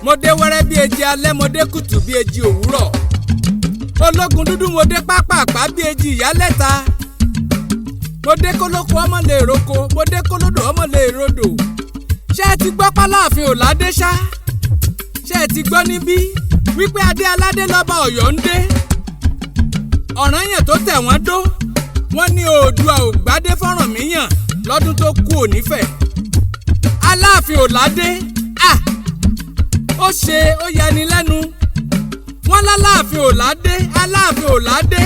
mo dé wẹ́rẹ́ bí eji alẹ́ mo dé kùtù bí eji òwúrọ̀ Ologundudu mo dé pápápá bí eji ìyálẹ́ta mo dé kólókó ọmọ lè roko mo dé kólódò ọmọ lè rodò ṣé ẹ ti gbọ́ p'Alaafin ò ládé ṣá ṣé ẹ ti gbọ́ níbí wípé adé aládé lọ́ba Ọ̀yọ́ ń dé ọ̀ranyàn tó tẹ̀ wọ́n dó wọ́n ní Oòduà ò gbádé fọ́rànmíyàn lọ́dún tó kú ònífẹ̀ Alaafin ò ládé ó ṣe ó yani lẹ́nu wọ́n l'Alaafin ò ládé Alaafin ò ládé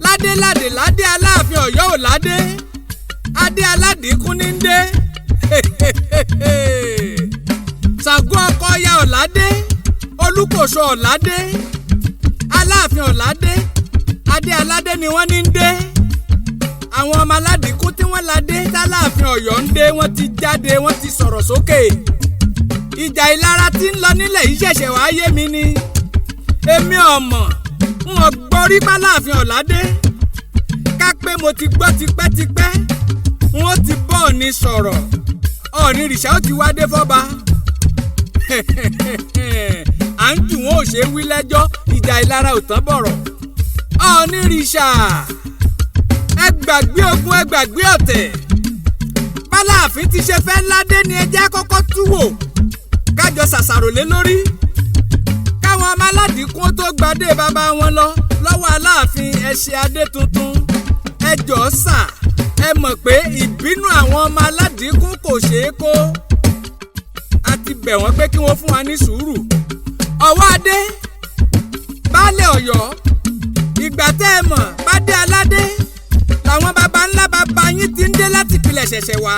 ládé ládé ládé Alaafin Ọ̀yọ́ ò ládé adé aládìíkún ní ń dé Ṣàngó ọkọ ya ò ládé Olúkòso ò ládé Alaafin ò ládé adé aládé ni wọ́n ní ń dé àwọn ọmọ aládìíkún tí wọ́n ládé t'Alaafin Ọ̀yọ́ ń dé wọ́n ti jáde wọ́n ti sọ̀rọ̀ sókè ìjà ìlara tí ń lọ nílẹ̀ yìí ṣẹ̀ṣẹ̀ wá yé mi ni èmi ọmọ n ò gbọ́ rí p'Alaafin ò ládé ká pé mo ti gbọ́ tipẹ́tipẹ́ n ó ti bọ́ Ọ̀ọ̀ni sọ̀rọ̀ Ọ̀ọ̀ni rìṣà ó ti wá dé fọ́ba à ń jù wọ́n ò ṣe wí lẹ́jọ́ ìjà ìlara ò tán bọ̀rọ̀ Ọ̀ọ̀ni rìṣà ẹ gbàgbé ogun ẹ gbàgbé ọ̀tẹ̀ p'Alaafin ti ṣe fẹ́ ládé ni ẹ jẹ́ kọ́kọ́ tú wò kájọ ṣàṣàrò lé lórí káwọn ọmọ aládìíkún tó gbadé bàbá wọn lọ lọ́wọ́ Aláàfin ẹ ṣe adé tuntun ẹ jọ̀ọ́ sà ẹ mọ̀ pé ìbínú àwọn ọmọ aládìíkún kò ṣeé kó a ti bẹ̀ wọ́n pé kí wọ́n fún wa ní sùúrù ọwọ́ adé baálé Ọ̀yọ́ ìgbà tẹ́ ẹ mọ̀ bá dé aládé làwọn baba ńlá baba yín ti ń dé láti pilẹ̀ ṣẹ̀ṣẹ̀ wá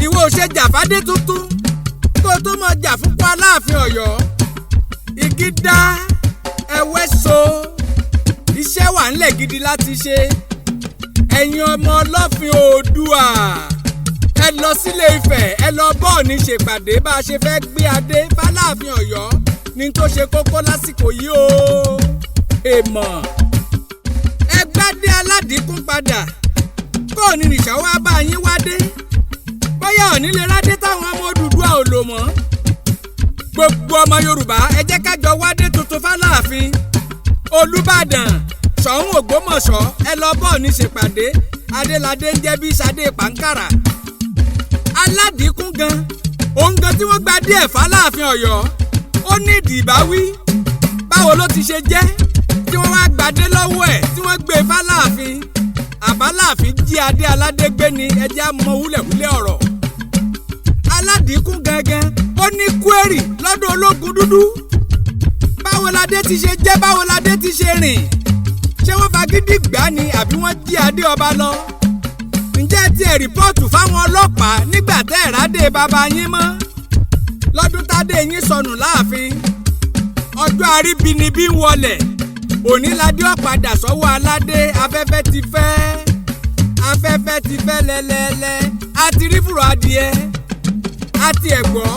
ìwọ ò ṣe jà fádé tuntun kó tó mọ̀ jà fún Aláàfin Ọ̀yọ́ igi dá ẹwẹ́ so iṣẹ́ wà ńlẹ̀ gidi láti ṣe ẹ̀yin ọmọ Ọlọ́fin Oòduà ẹ lọ sílé Ifẹ̀ ẹ lọ bọ́ Ọ̀ọ̀ni ṣèpàdé bá a ṣe fẹ́ gbé adé f'Aláàfin Ọ̀yọ́ ní tó ṣe kókó lásìkò yìí o èèmọ̀ ẹ gbádé aládìíkún padà kó Ọ̀ọ̀ni rìṣà wá bá yín wádé bóyá Ọ̀ọ̀ni lè rádé táwọn ọmọ Odùduwà ò lò mọ́ gbogbo ọmọ Yorùbá ẹ jẹ́ ká jọ wádé tuntun f'Aláàfin Olúbàdàn Ṣọ̀ún Ògbómọ̀ṣọ́ ẹ lọ bọ́ Ọ̀ọ̀ni ṣèpàdé adéládé ń jẹ́ bí Ṣadé Pàǹkàrà aládìíkún gan òun gan tí wọ́n gba díẹ̀ f'Aláàfin Ọ̀yọ́ ó ní ìdìbáwí báwo ló ti ṣe jẹ́ tí wọ́n wá gbadé lọ́wọ́ ẹ̀ tí wọ́n gbé f'Aláàfin àbáláàfin jí adé aládé gbé ni ẹjẹ́ á mọ wúlẹ̀wúlẹ̀ ọ̀rọ̀ aládìíkún gangan ó ní kwérì lọ́dọ̀ Ológundudu báwo ládé ti ṣe jẹ́ báwo ládé ti ṣe rìn ṣé wọ́n fagídí gbà ni àbí wọ́n jí adé ọba lọ ǹjẹ́ ti ẹ̀ rìpọ́ọ̀tù fáwọn ọlọ́pàá nígbà tẹ́ ẹ̀ rádé bàbá yín mọ́ lọ́dún tádé yín sọnù láàfin ọjọ́ àríbinibí ń wọlẹ̀ òní ládé ọ̀padà sọ́wọ́ aládé afẹ́fẹ́ ti fẹ́ lẹ́lẹ́lẹ́ àti rí fùrọ̀ adìẹ àti ẹ̀gbọ́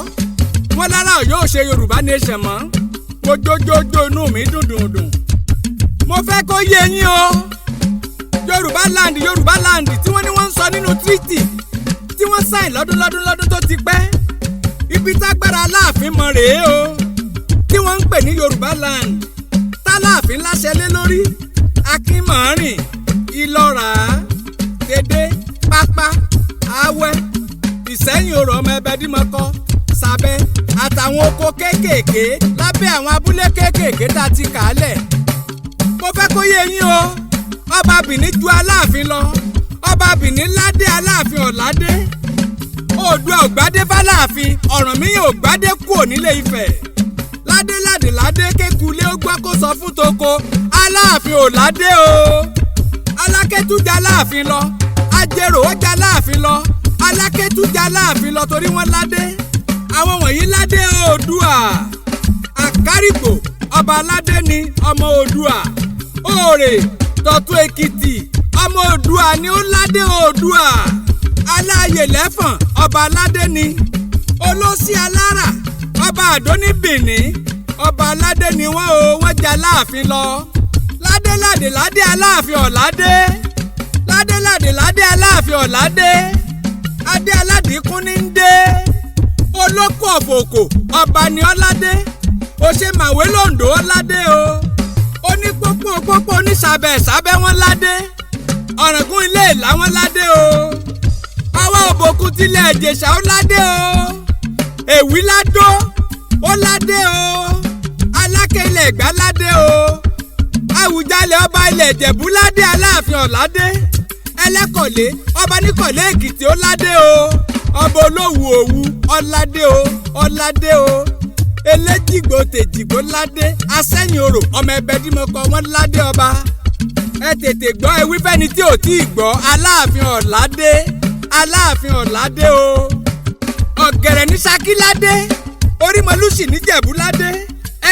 wọn lára yóò ṣe Yorùbá nation mọ́ mo jójójó inú mi dùndùndùn mo fẹ́ kó yé yín o Yorubaland tí wọ́n ní wọ́n ń sọ nínú treaty tí wọ́n sign lọ́dún tó ti pẹ́ ibi tágbára Aláàfin mọ̀ rèé o tí wọ́n ń pè ní Yorubaland t'Aláàfin láṣẹ lé lórí Akínmọ̀ọ́rìn Ìlọ́ra Dédé Pápá Awẹ́ Ìsẹ́yìn Orò ọmọ Ẹbẹdímọkọ Sàbẹ́ àtàwọn oko kéékèèké lábẹ́ àwọn abúlé kéékèèké tá a ti kà á lẹ̀ mo fẹ́ kó yé yín o ọba Benin ju Aláàfin lọ ọba Benin ládé Aláàfin ò ládé Oòduà ò gbádé f'Aláàfin Ọ̀rànmíyàn ò gbádé kúò nílé Ifẹ̀ ládé ládé ládé kékulé ó gbọ́ kó sọ fún toko Aláàfin ò ládé o Alákétu jà Aláàfin lọ Ajérò ó jà Aláàfin lọ Alákétu jà Aláàfin lọ torí wọ́n ládé àwọn wọ̀nyí ládé Oòduà Àkárìgbò ọba aládé ni ọmọ Oòduà Òòrè Tọ̀tún Èkìtì ọmọ Oòduà ni ó ládé Oòduà Aláàyè Lẹ́fọ̀n ọba aládé ni Olósì Alára ọba Àdó ní Benin ọba aládé ni wọ́n jà Aláàfin lọ ládé ládé ládé Aláàfin ò ládé ládé ládé ládé Aláàfin ò ládé adé aládìíkún ní ń dé olóko ọ̀fọ̀ọ̀kọ̀ ọba ni ọládé òṣèmàwé londo ọládé o onípópó onísàbẹ̀ wọn ládé ọ̀ràngún ilé ìlà wọn ládé o ọwọ́ òbòkun tilẹ̀ ìjẹ̀ṣà ó ládé o èwí ládó ó ládé o aláké ilẹ̀ ìgbà ládé o àwùjalẹ̀ ọba ilẹ̀ ìjẹ̀bú ládé aláàfin ọ̀ládé ẹlẹ́kọ̀lé ọba níkọ̀lé èkìtì ó ládé o ọba olówù òwu ọládé o ọládé o eléjìgbò tèjìgbò ládé asẹ́yìn orò ọmọ ẹbẹ dímọ̀kọ wọn ládé ọba ẹ tètè gbọ́ ewí fẹ́ni tí ò tí ì gbọ́ aláàfin ọ̀ládé aláàfin ọ̀ládé o ọ̀gẹ̀rẹ̀ ní Ṣakí ládé orímọlúsì níjẹ̀bú ládé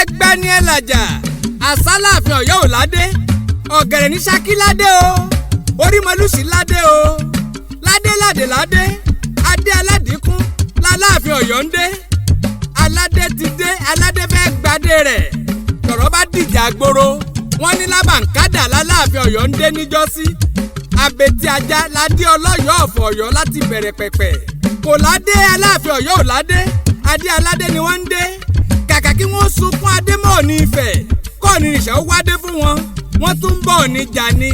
ẹgbẹ́ni ẹlàjà àsálàfin ọ̀yọ́ ò ládé ọ̀gẹ̀rẹ̀ ní Ṣakí ládé o orímọlúsì ládé o ládé adé aládìkún láláàfin ọ̀yọ́ ń dé aládé ti dé aládé fẹ́ gbadé rẹ̀ tọ̀rọ̀ bá dìjà gbòòrò wọ́n ní lábàǹkádà láláàfin ọ̀yọ́ ń dé níjọ́sí Abeti-Aja ládé ọlọ́yọ̀ ọ̀fọ̀ ọ̀yọ́ láti bẹ̀rẹ̀ pẹ̀pẹ̀ kò ládé aláàfin ọ̀yọ́ ò ládé adé aládé ni wọ́n ń dé kàkà kí wọ́n sunkún adé mọ́ Ọọ̀ni Ifẹ̀ kọ́ọ̀ni ìṣẹ́ ó wádé fún wọ́n tún ń bọ̀ Ọọ̀ni jà ni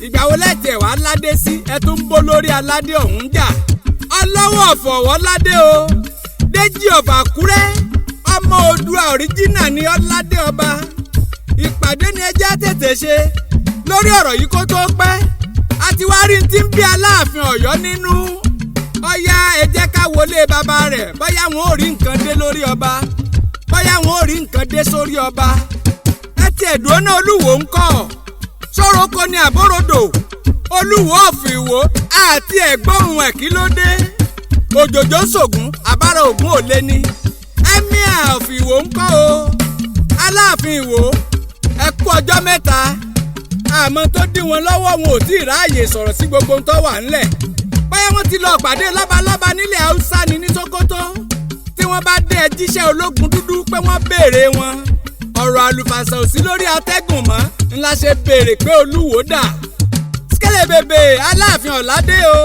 ìgbà wo lẹ́tẹ̀ wá ládé sí ẹ tún ń bó lórí aládé ọ̀hún jà ọlọ́wọ́ ọ̀fọ̀wọ́ ládé o Déjì ọ̀fà Àkúrẹ́ ọmọ Oòduà òríjínà ni ọládé ọba ìpàdé ni ẹjẹ́ tètè ṣe lórí ọ̀rọ̀ yìí kó tó pẹ́ àti wá rí ti ń bí Aláàfin Ọ̀yọ́ nínú ọ̀yá ẹ jẹ́ ká wọlé bàbá rẹ̀ bóyá wọn ò rí nǹkan dé lórí ọba bóyá wọn ò rí nǹkan dé sórí ọba ẹ ti ẹ̀dùn náà Olúwo ń kọ́ sóroko ni àbórodò Olúwo ọ̀fìn Ìwó àti ẹ̀gbọ́n ẹ̀ kí ló dé òjòjò ṣògùn àbára ògùn ò lé ní Emir ọ̀fìn Ìwó ń kọ́ o Aláàfin Ìwó ẹ kú ọjọ́ mẹ́ta àmọ́ tó dí wọn lọ́wọ́ wọn ò tí ì ráàyè sọ̀rọ̀ sí gbogbo tó wà ńlẹ̀ bóyá wọ́n ti lọ pàdé lọ́balọ́ba nílẹ̀ Haúsá ni ní Sókótó tí wọ́n bá dé jíṣẹ́ Ológundúdú pé wọ́n béèrè wọn ọ̀rọ̀ àlùfàǹsà ò sí lórí atẹ́gùn mọ́ ńlá ṣe béèrè pé Olúwo dà Sikẹ́lẹ́bẹ̀bẹ̀ Aláàfin Ọ̀ládé o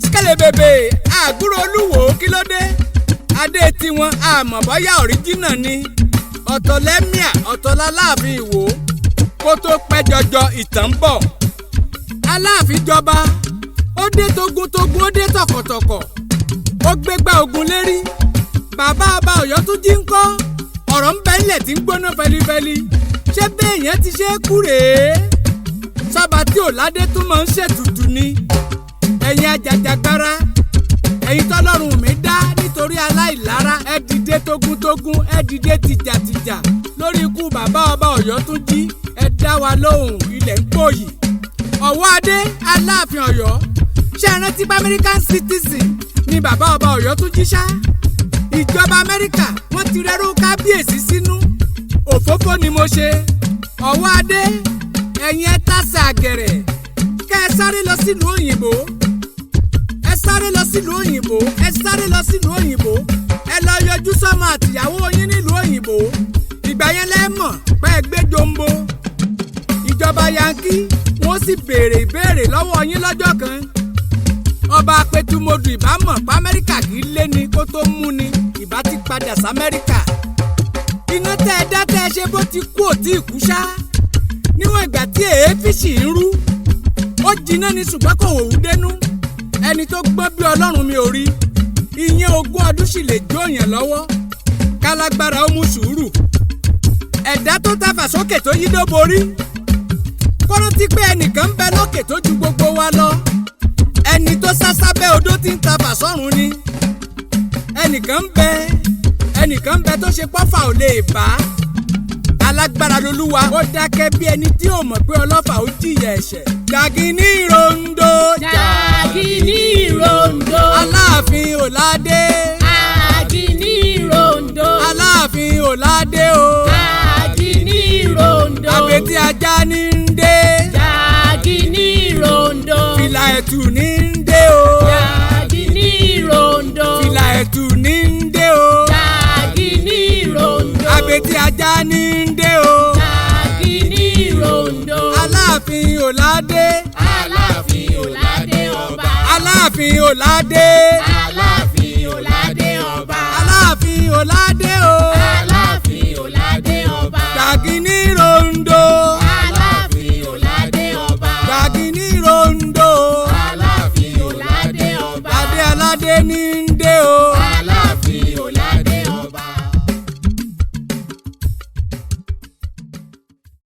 Sikẹ́lẹ́bẹ̀bẹ̀ àgúrò Olúwo kí ló dé adé tiwọn àmọ́ bóyá ọ̀ríjínà ni ọ̀tọ̀ lẹ́míà ọ̀tọ̀ láláàfin Ìwó kó tó pẹ́ jọjọ ìtàn ń bọ̀ Aláàfin jọba ó dé togun ó dé tọkọ̀tọkọ̀ ó gbégbá ogun lérí bàbá ọba Ọ̀yọ́ tún jí ń kọ́ ọ̀rọ̀ ń bẹ nílẹ̀ tí ń gbóná fẹlifẹli ṣé bẹ́ẹ̀ yẹn ti ṣe é kú rèé sọ́ba tí ò ládé tún máa ń ṣètùtù ni ẹ̀yin ajàjàgbara ẹ̀yin tọ́lọ́run mi dá nítorí aláìlára ẹ dìde togun ẹ dìde tìjàtìjà lórí ikú bàbá ọba Ọ̀yọ́ tún jí ẹ dá wa lóhùn ilẹ̀ ń pòyì ọ̀wọ́ adé Aláàfin Ọ̀yọ́ ṣe é rántí bá American citizen ni bàbá ọba Ọ̀yọ́ tún jí ṣá ìjọba Amẹ́ríkà wọ́n ti rẹ́rú kábíyèsí sínú òfófó ni mo ṣe ọ̀wọ́ adé ẹ̀yin ẹ tàṣà àgẹ̀rẹ̀ kẹ́ ẹ sáré lọ sílùú òyìnbó ẹ sáré lọ sílùú òyìnbó ẹ lọ yọjú sọ́mọ àtìyàwó yín nílùú òyìnbó ìgbà yẹn lẹ́mọ̀ pé ẹ gbé jombo ìjọba yankí wọ́n sì béèrè ìbéèrè lọ́wọ́ yín lọ́jọ́ kan ọba apẹtumodù ìbámọ̀ pa Amẹ́ríkà kì í lé ni kó tó mú ni ìbá ti padà sí Amẹ́ríkà iná tẹ́ ẹ dá tẹ́ ẹ ṣe bó ti kú ò tí ì kú ṣá níwọ̀n ìgbà tí èéfì sì ń rú ó jiná ní ṣùgbọ́n kò wòwú dénú ẹni tó gbọ́n bí Ọlọ́run mi ò rí ìyẹn 20 ọdún sì lè jó yẹn lọ́wọ́ kálágbára ó mú sùúrù ẹ̀dá tó tafà sókè tó yí dó borí kó rántí pé ẹnìkan ń bẹ lókè tó ju gbogbo wa lọ ẹni tó sásábẹ́ odó tí ń tafà sọ́run ni ẹnìkan ń bẹ tó ṣe pọ́fà ò lè bá alágbára lolúwa ó dákẹ́ bí ẹni tí ò mọ̀ pé ọlọ́fà ó jìyà ẹ̀ṣẹ̀. Jàgínní rondo Aláàfin Ọ̀ládé Jàgínní rondo Aláàfin Ọ̀ládé o Jàgínní rondo Abeti-Aja ní ń dé Jàgínní rondo Fila ẹ̀tù ní ń dé o Jàgínní rondo Fila ẹ̀tù ní ń dé o Jàgínní rondo Abeti-Aja ní ń dé o Jàgínní rondo Aláàfin Ọ̀ládé Aláàfin Ọ̀ládé ọba Aláàfin Ọ̀ládé Aláàfin Ọ̀ládé ọba. ládé o.